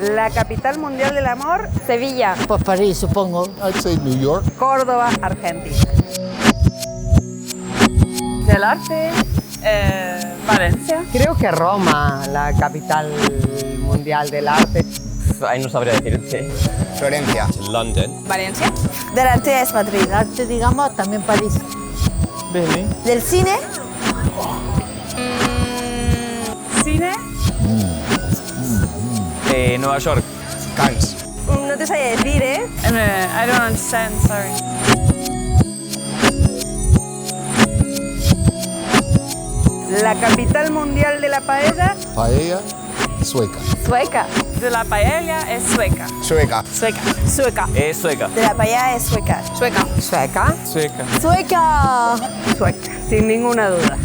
La capital mundial del amor, Sevilla. Pues París, supongo. I'd say New York. Córdoba, Argentina. Del arte, Valencia. Creo que Roma, la capital mundial del arte. Ahí no sabría decirte. Florencia. London. Valencia. Del arte es Madrid. El arte, digamos, también París. Berlín. Del cine, Cine. Nueva York. Cannes. no te sabía decir, ¿eh? I don't understand, sorry. La capital mundial de la paella, Paella. Sueca. Sueca. De la paella es sueca. Sueca. Sueca. Sueca. Es sueca. De la paella es sueca. Sueca. Sueca. Sueca. ¡Sueca! sueca, sin ninguna duda.